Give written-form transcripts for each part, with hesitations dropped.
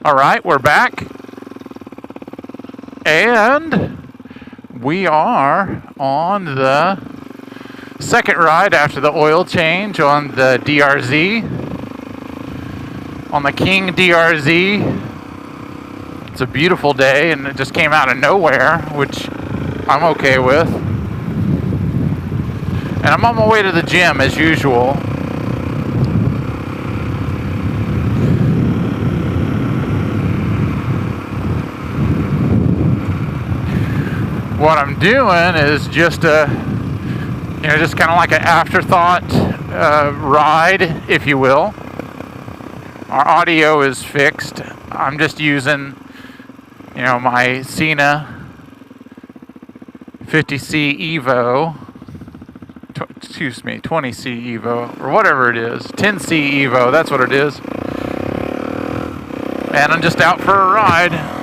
All right, we're back. And we are on the second ride after the oil change on the DRZ. On the King DRZ. It's a beautiful day and it just came out of nowhere, which I'm okay with. And I'm on my way to the gym as usual. What I'm doing is just just kind of like an afterthought ride, if you will. Our audio is fixed. I'm just using, my Cena 50C Evo. 20C Evo, or whatever it is. 10C Evo, that's what it is. And I'm just out for a ride.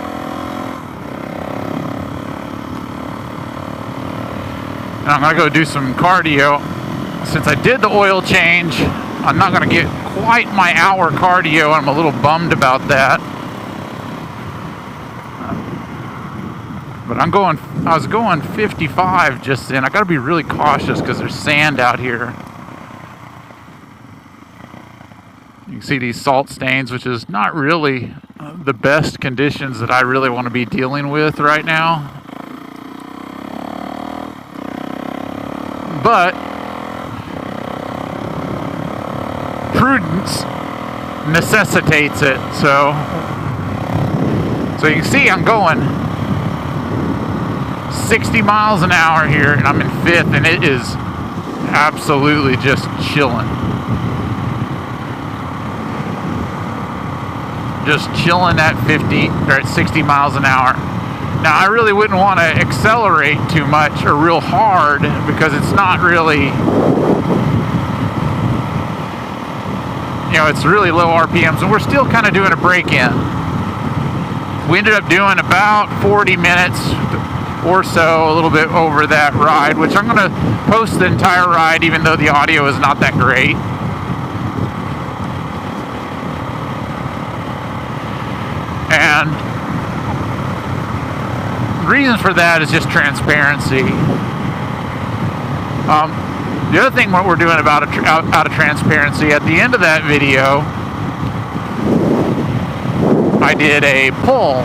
And I'm going to go do some cardio. Since I did the oil change, I'm not going to get quite my hour cardio. I'm a little bummed about that. But I was going 55 just then. I got to be really cautious because there's sand out here. You can see these salt stains, which is not really the best conditions that I really want to be dealing with right now. But prudence necessitates it. So you can see I'm going 60 miles an hour here, and I'm in fifth, and it is absolutely just chilling. Just chilling at 50 or at 60 miles an hour. Now, I really wouldn't want to accelerate too much or real hard because it's not really, it's really low RPMs, and we're still kind of doing a break-in. We ended up doing about 40 minutes or so, a little bit over that ride, which I'm going to post the entire ride, even though the audio is not that great. And the reason for that is just transparency. The other thing what we're doing out of transparency, at the end of that video, I did a pull,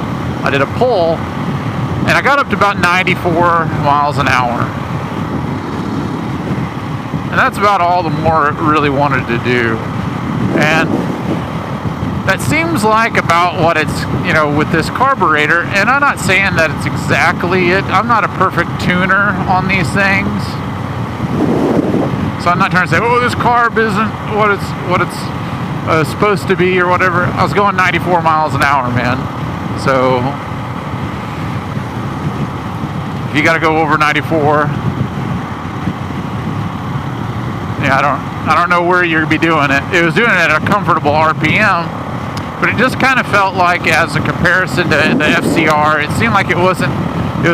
and I got up to about 94 miles an hour. And that's about all the more really wanted to do. And that seems like about what it's, with this carburetor. And I'm not saying that it's exactly it. I'm not a perfect tuner on these things. So I'm not trying to say, oh, this carb isn't what it's supposed to be or whatever. I was going 94 miles an hour, man. So if you got to go over 94, I don't know where you'd be doing it. It was doing it at a comfortable RPM, but it just kind of felt like, as a comparison to the FCR, it seemed like it was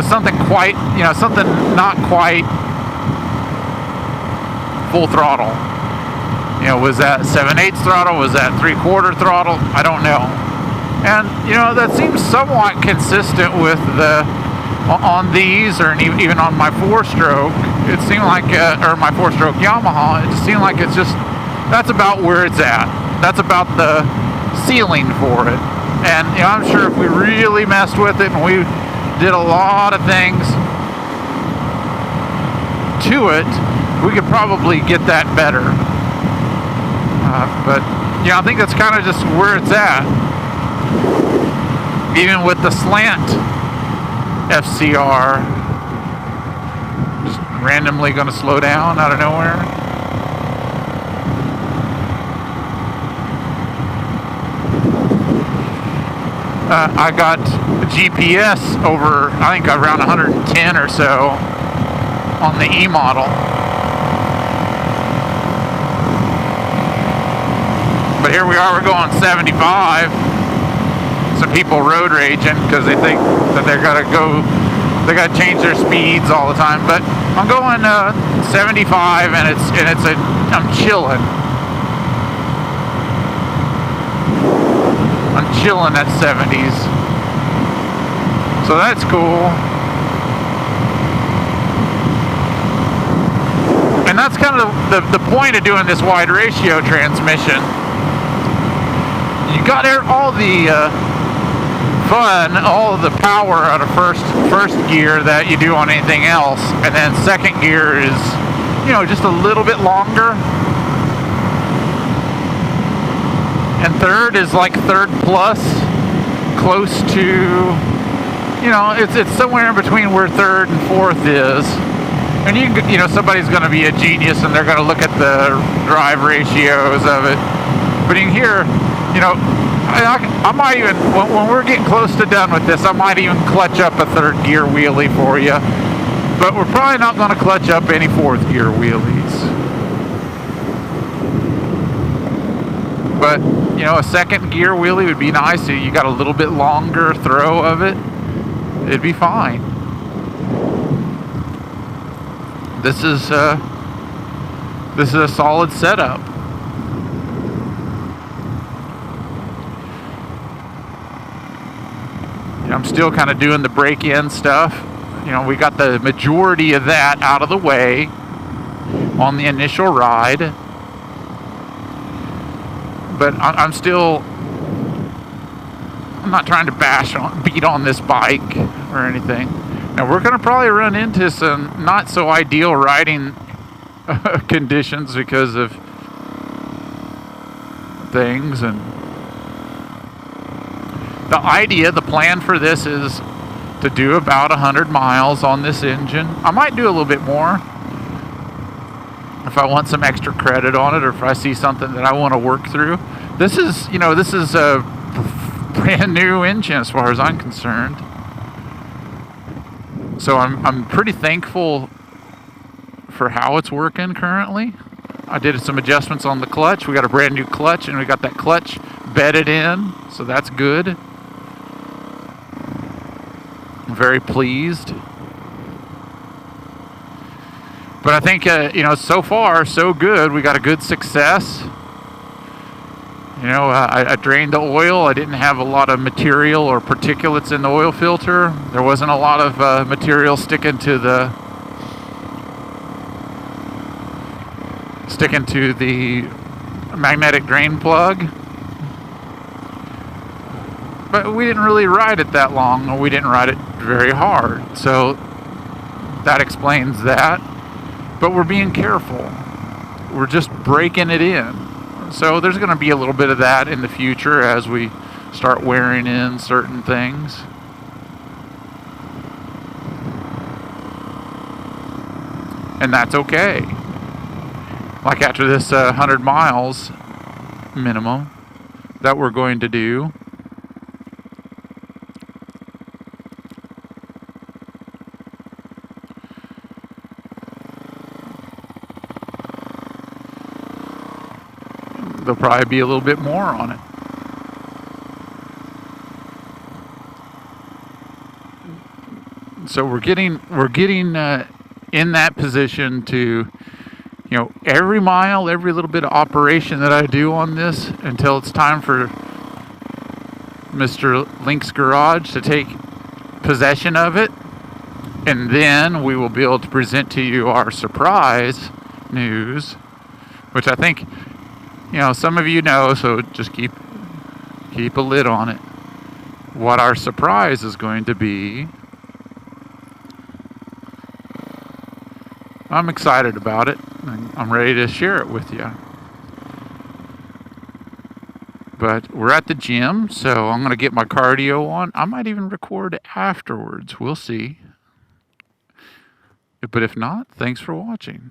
something quite, something not quite full throttle. Was that 7/8 throttle? Was that 3/4 throttle? I don't know. And, that seems somewhat consistent with on these, or even on my 4-stroke. It seemed like, or my 4-stroke Yamaha, it just seemed like that's about where it's at. That's about the ceiling for it. And, I'm sure if we really messed with it and we did a lot of things to it, we could probably get that better. But I think that's kind of just where it's at. Even with the slant FCR, just randomly going to slow down out of nowhere. I got GPS over, I think, around 110 or so on the E model. But here we are, we're going 75. Some people road raging because they think that they gotta change their speeds all the time. But I'm going 75, and I'm chilling. chilling at 70s. So that's cool. And that's kind of the point of doing this wide ratio transmission. You got all the fun, all of the power out of first gear that you do on anything else, and then second gear is, you know, just a little bit longer, and third is like third plus, close to, you know, it's somewhere in between where third and fourth is. And you know, somebody's going to be a genius and they're going to look at the drive ratios of it, but in here, you know, I might even, when we're getting close to done with this, I might even clutch up a third gear wheelie for you. But we're probably not going to clutch up any fourth gear wheelies. But, you know, a second gear wheelie would be nice. So you got a little bit longer throw of it. It'd be fine. This is a solid setup. I'm still kind of doing the break-in stuff. You know, we got the majority of that out of the way on the initial ride. But I'm not trying to beat on this bike or anything. Now, we're going to probably run into some not so ideal riding conditions because of things, and the plan for this is to do about 100 miles on this engine. I might do a little bit more if I want some extra credit on it, or if I see something that I want to work through. This is a brand new engine as far as I'm concerned. So I'm pretty thankful for how it's working currently. I did some adjustments on the clutch. We got a brand new clutch, and we got that clutch bedded in, so that's good. I'm very pleased. But I think, you know, so far, so good. We got a good success. You know, I drained the oil. I didn't have a lot of material or particulates in the oil filter. There wasn't a lot of material sticking to the magnetic drain plug. But we didn't really ride it that long, or we didn't ride it very hard. So that explains that. But we're being careful. We're just breaking it in. So there's going to be a little bit of that in the future as we start wearing in certain things. And that's okay. Like after this 100 miles minimum that we're going to do, there'll probably be a little bit more on it. So we're getting in that position to, you know, every mile, every little bit of operation that I do on this until it's time for Mr. Link's Garage to take possession of it, and then we will be able to present to you our surprise news, which I think, you know, some of you know, so just keep a lid on it. What our surprise is going to be. I'm excited about it. I'm ready to share it with you. But we're at the gym, so I'm going to get my cardio on. I might even record afterwards. We'll see. But if not, thanks for watching.